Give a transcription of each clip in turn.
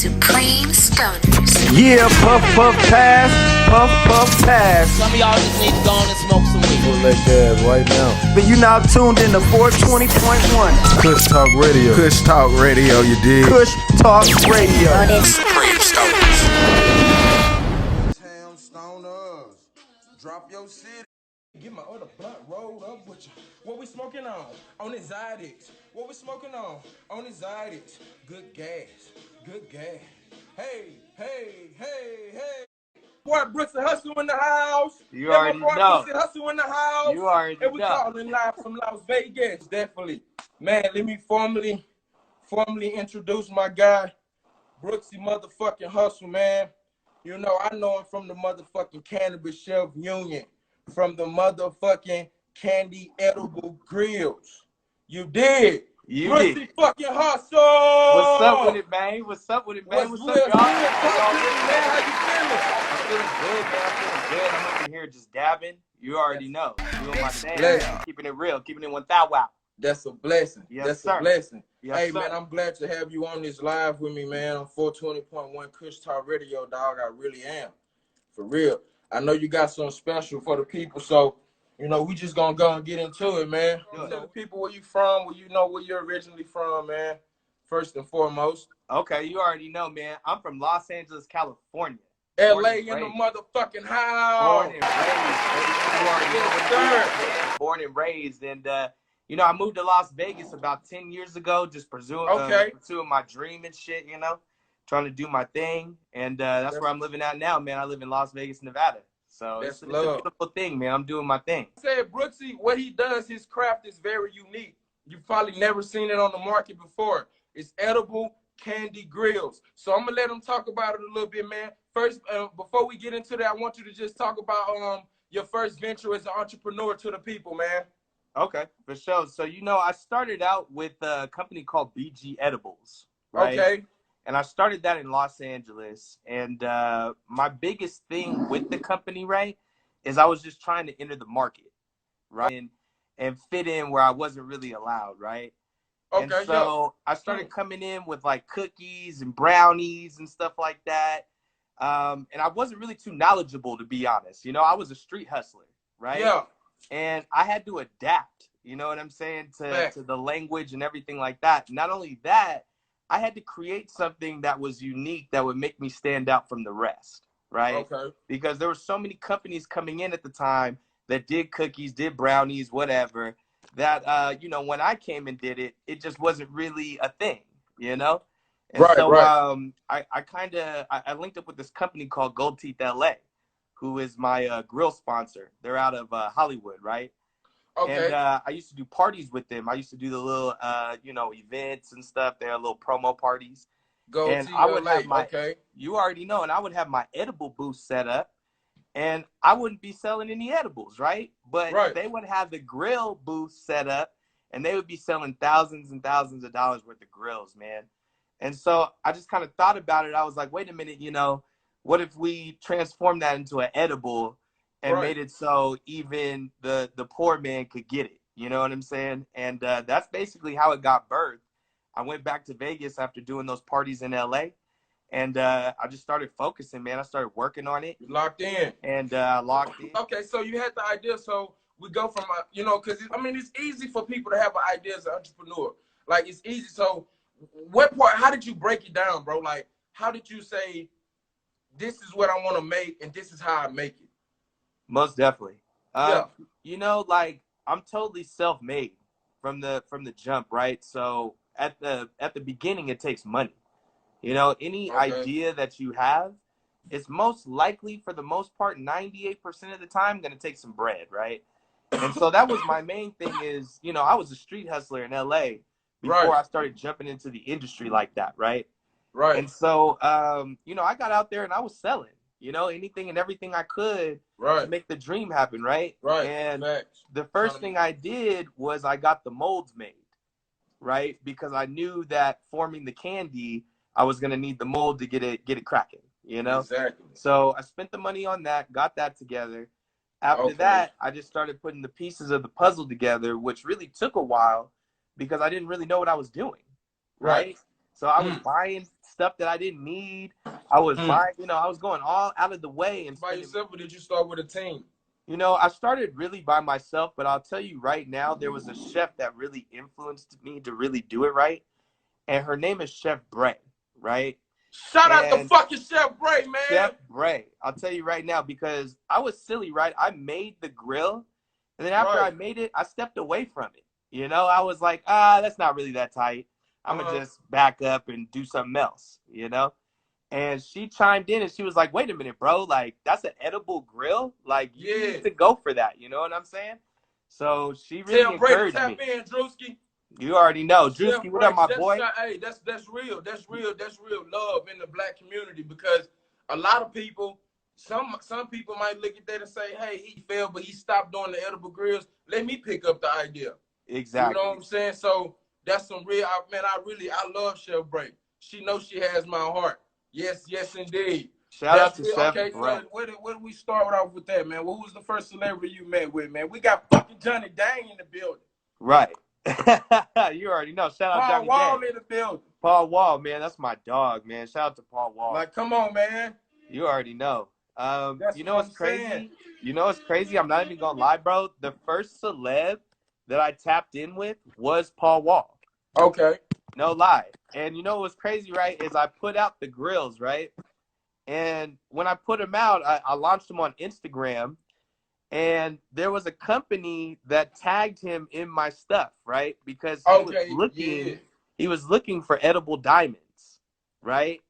Supreme Stoners. Yeah, puff, puff, pass, puff, puff, pass. Some of y'all just need to go on and smoke some weed. We'll let gas right now. But you now tuned in to 420.1. Kush Talk Radio. Kush Talk Radio, you dig? Kush Talk Radio. Supreme Stoners. Town stoners, drop your city. Get my other blunt rolled up with you. What we smoking on? On his Zydex. What we smoking on? On his Zydex. Good gas. Good gas. Hey, hey, hey, hey. Boy, Brooks and Hustle in the house. You already boy, know. Brooks and Hustle in the house. You already and we know. calling live from Las Vegas, definitely. Man, let me formally introduce my guy, Brooksy motherfucking Hustle, man. You know, I know him from the motherfucking Cannabis Shelf Union, from the motherfucking Candy Edible Grills. You did. You Brooksy did. fucking Hustle. What's up with it, man? What's up with it, man? What's What's good, up, y'all? man? Talk to me, man. How you I'm feeling good, man. I'm feeling good. I'm over here just dabbing. You already know. Doing my thing. Blessing. Keeping it real. Keeping it 1,000. That's a blessing. Yes, That's sir. a blessing. Yes, Hey, sir. man, I'm glad to have you on this live with me, man, on 420.1 Kush Talk Radio, dog. I really am. For real. I know you got something special for the people, so, you know, we just gonna go and get into it, man. Good. Tell the people where you from, where you know where you're originally from, man, first and foremost. Okay, you already know, man. I'm from Los Angeles, California. L.A. and in the raised. motherfucking house. Born and raised, baby. You already know what it is, man. Born and raised. And, you know, I moved to Las Vegas about 10 years ago, just pursuing my dream and shit, you know, trying to do my thing. And that's where I'm living at now, man. I live in Las Vegas, Nevada. So it's a beautiful thing, man. I'm doing my thing. I said, Brooksy, what he does, his craft is very unique. You've probably never seen it on the market before. It's edible candy grills. So I'm gonna let him talk about it a little bit, man. First, before we get into that, I want you to just talk about your first venture as an entrepreneur to the people, man. Okay, for sure. So, you know, I started out with a company called BG Edibles, right? Okay. And I started that in Los Angeles. And my biggest thing with the company, right, is I was just trying to enter the market, right, and fit in where I wasn't really allowed, right? Okay. And so I started coming in with like cookies and brownies and stuff like that. And I wasn't really too knowledgeable, to be honest. You know, I was a street hustler, right? Yeah. And I had to adapt, you know what I'm saying, to the language and everything like that. Not only that, I had to create something that was unique that would make me stand out from the rest, right? Okay. Because there were so many companies coming in at the time that did cookies, did brownies, whatever, that, you know, when I came and did it, it just wasn't really a thing, you know? And I linked up with this company called Gold Teeth LA, who is my grill sponsor. They're out of Hollywood, right? Okay. And I used to do parties with them. I used to do the little, you know, events and stuff. They're little promo parties. And I would have you already know, and I would have my edible booth set up, and I wouldn't be selling any edibles, right? But they would have the grill booth set up, and they would be selling thousands and thousands of dollars worth of grills, man. And so I just kind of thought about it. I was like, wait a minute, you know, what if we transform that into an edible and made it so even the poor man could get it? You know what I'm saying? And that's basically how it got birthed. I went back to Vegas after doing those parties in LA, and I just started focusing, man. I started working on it. Locked in. And locked in. Okay, so you had the idea. So we go from, you know, because, I mean, it's easy for people to have an idea as an entrepreneur. Like, it's easy. So what part, how did you break it down, bro? Like, how did you say, this is what I want to make, and this is how I make it? Most definitely. You know, like, I'm totally self-made from the jump, right? So at the beginning, it takes money. You know, any idea that you have, it's most likely, for the most part, 98% of the time, going to take some bread, right? And so that was my main thing is, you know, I was a street hustler in LA before I started jumping into the industry like that, right? Right. And so, you know, I got out there and I was selling, you know, anything and everything I could to make the dream happen, right? Right. And the first thing I did was I got the molds made, right? Because I knew that forming the candy, I was going to need the mold to get it cracking, you know? Exactly. So I spent the money on that, got that together. After that, I just started putting the pieces of the puzzle together, which really took a while because I didn't really know what I was doing, right? So I was buying stuff that I didn't need. I was buying, I was going all out of the way. And by yourself, or did you start with a team? I started really by myself, but I'll tell you right now, there was a chef that really influenced me to really do it right. And her name is Chef Bray, right? Shout out to fucking Chef Bray, man. Chef Bray. I'll tell you right now, because I was silly, right? I made the grill, and then after I made it, I stepped away from it. I was like, that's not really that tight. I'm going to just back up and do something else, And she chimed in and she was like, wait a minute, bro. Like, that's an edible grill. Like, you need to go for that. You know what I'm saying? So she really encouraged me. Tap in, Drewski. You already know. Drewski, what up, my boy? Hey, that's real. That's real love in the black community, because a lot of people, some people might look at that and say, hey, he failed, but he stopped doing the edible grills. Let me pick up the idea. Exactly. You know what I'm saying? So that's some real, I love Chef Bray. She knows she has my heart. Yes, indeed. Shout out to Chef Bray. So where do we start off with that, man? Who was the first celebrity you met with, man? We got fucking Johnny Dang in the building. Right. You already know. Shout out Johnny Paul Wall Dang. in the building. Paul Wall, man. That's my dog, man. Shout out to Paul Wall. Like, come on, man. You already know. You know what's crazy? Saying. You know what's crazy? I'm not even going to lie, bro. The first celeb that I tapped in with was Paul Wall. Okay. No lie. And you know what's crazy, right, is I put out the grills, right? And when I put them out, I launched them on Instagram. And there was a company that tagged him in my stuff, right? Because he was looking for edible diamonds, right?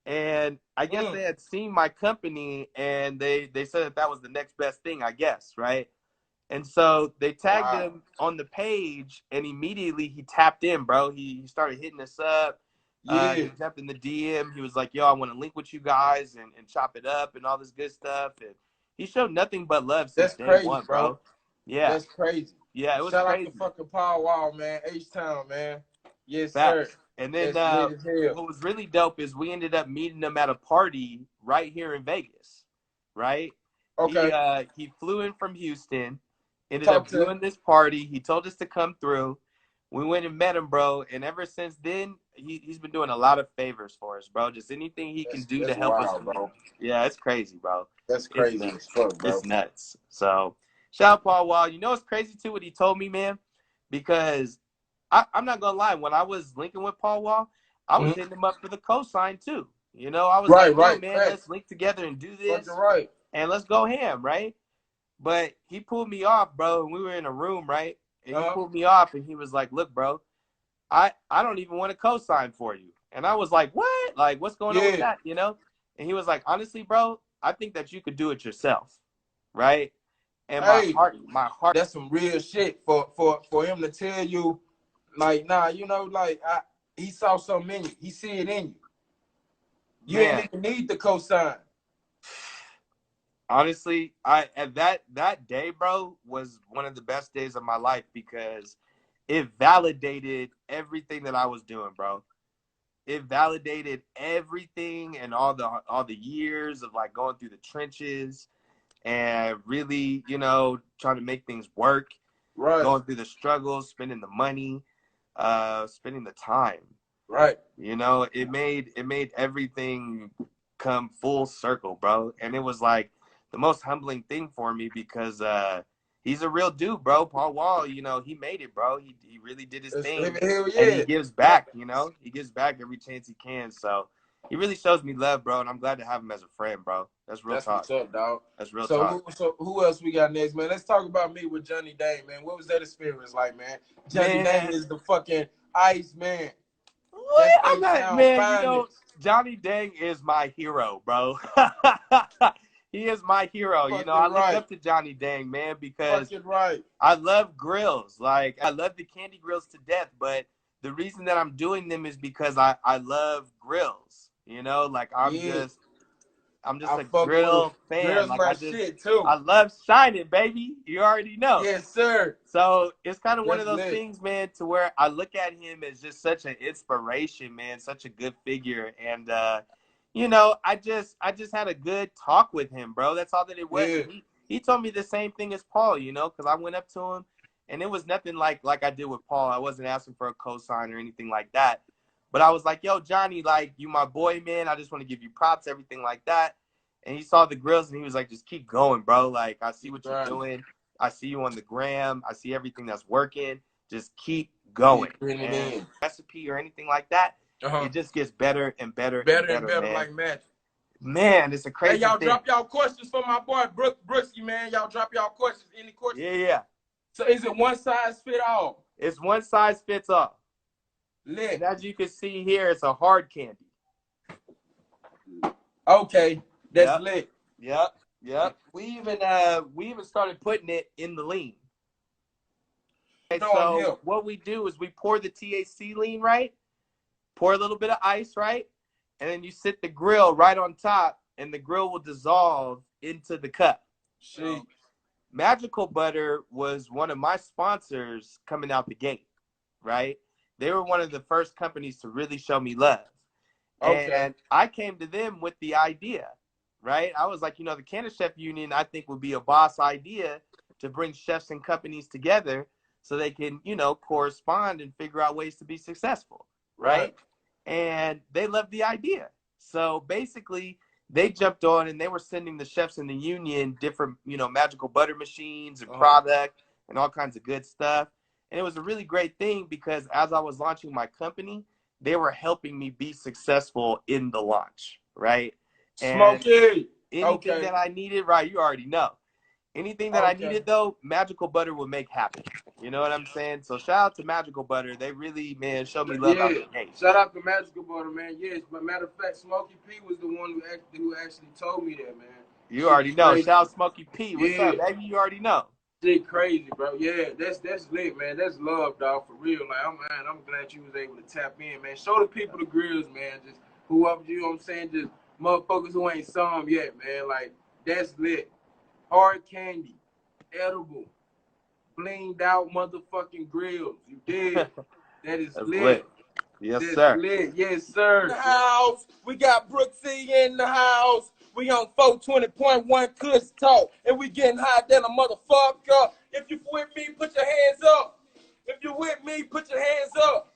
And I guess they had seen my company and they said that was the next best thing, I guess, right? And so they tagged him on the page, and immediately he tapped in, bro. He started hitting us up. He tapped in the DM. He was like, yo, I want to link with you guys and chop it up and all this good stuff. And he showed nothing but love since day one, bro. Yeah. That's crazy. Yeah, it was crazy. crazy. Shout out to fucking Paul Wall, man. H-Town, man. Yes, Facts. sir. And then what was really dope is we ended up meeting him at a party right here in Vegas, right? Okay. He flew in from Houston, ended up doing this party. He told us to come through. We went and met him, bro. And ever since then, he's been doing a lot of favors for us, bro. Just anything he can do to help us. Bro. Yeah, it's crazy, bro. That's crazy as fuck, bro. It's nuts. So, shout out Paul Wall. You know what's crazy, too, what he told me, man? Because I'm not going to lie. When I was linking with Paul Wall, I was hitting him up for the cosign, too. I was like, man, let's link together and do this. And let's go ham, right? But he pulled me off, bro, and we were in a room, right? And he pulled me off, and he was like, look, bro, I don't even want to co-sign for you. And I was like, what? Like, what's going on with that, And he was like, honestly, bro, I think that you could do it yourself, right? And my heart. That's some real shit for him to tell you, like, nah, he saw something in you. He see it in you. You didn't even need the co-sign. Honestly, that day, bro, was one of the best days of my life because it validated everything that I was doing, bro. It validated everything and all the years of like going through the trenches and really, trying to make things work. Right. Going through the struggles, spending the money, spending the time. Right. It made everything come full circle, bro. And it was like the most humbling thing for me because he's a real dude, bro. Paul Wall, he made it, bro. He really did his thing. And he gives back, He gives back every chance he can. So he really shows me love, bro. And I'm glad to have him as a friend, bro. That's real talk. What's up, dog. That's real talk. So who else we got next, man? Let's talk about me with Johnny Dang, man. What was that experience like, man? Johnny Dang is the fucking ice man. What? I'm not, man, Johnny Dang is my hero, bro. He is my hero. I look up to Johnny Dang, man, because I love grills. Like, I love the candy grills to death, but the reason that I'm doing them is because I love grills. Like I'm just a grill fan. Grills like shit too. I love shining, baby. You already know. Yes, sir. So it's kind of one of those things, man, to where I look at him as just such an inspiration, man, such a good figure. And I just had a good talk with him, bro. That's all that it was. Yeah. He told me the same thing as Paul, because I went up to him and it was nothing like I did with Paul. I wasn't asking for a cosign or anything like that. But I was like, yo, Johnny, like, you my boy, man. I just want to give you props, everything like that. And he saw the grills, and he was like, just keep going, bro. Like, I see what you're doing. I see you on the gram. I see everything that's working. Just keep going. And recipe or anything like that, it just gets better and better and better, man. Like magic. Man, it's a crazy Hey, y'all thing. drop y'all questions for my boy Brooksy, man. Y'all drop y'all questions. Any questions? Yeah. So is it one size fit all? It's one size fits all. Lit. And as you can see here, it's a hard candy. Okay, that's lit. Yep. We even started putting it in the lean. Okay, so what we do is we pour the THC lean, right? Pour a little bit of ice, right? And then you sit the grill right on top, and the grill will dissolve into the cup. Magical Butter was one of my sponsors coming out the gate, right? They were one of the first companies to really show me love. And I came to them with the idea, right? I was like, the Canna Chef Union, I think, would be a boss idea to bring chefs and companies together so they can, correspond and figure out ways to be successful, right? And they loved the idea. So basically, they jumped on and they were sending the chefs in the union different, magical butter machines and product and all kinds of good stuff. And it was a really great thing because as I was launching my company, they were helping me be successful in the launch, right? And Smokey! Anything that I needed, right, you already know. Anything that I needed, though, Magical Butter would make happen. You know what I'm saying? So shout out to Magical Butter. They really, man, showed me love out the gate. Shout out to Magical Butter, man. Yes, but matter of fact, Smokey P was the one who actually told me that, man. You already know. Shout out Smokey P. What's up, baby? You already know. Shit crazy, bro. Yeah, that's lit, man. That's love, dog, for real. Like, I'm glad you was able to tap in, man. Show the people the grills, man. Just whoever, you know what I'm saying? Just motherfuckers who ain't saw them yet, man. Like, that's lit. Hard candy, edible, blinged out motherfucking grills. You dig? That is lit. Yes, That's sir. Lit. Yes, sir. In the house. We got Brooksy in the house. We on 420.1 Kush Talk. And we getting hot than a motherfucker. If you with me, put your hands up. If you with me, put your hands up.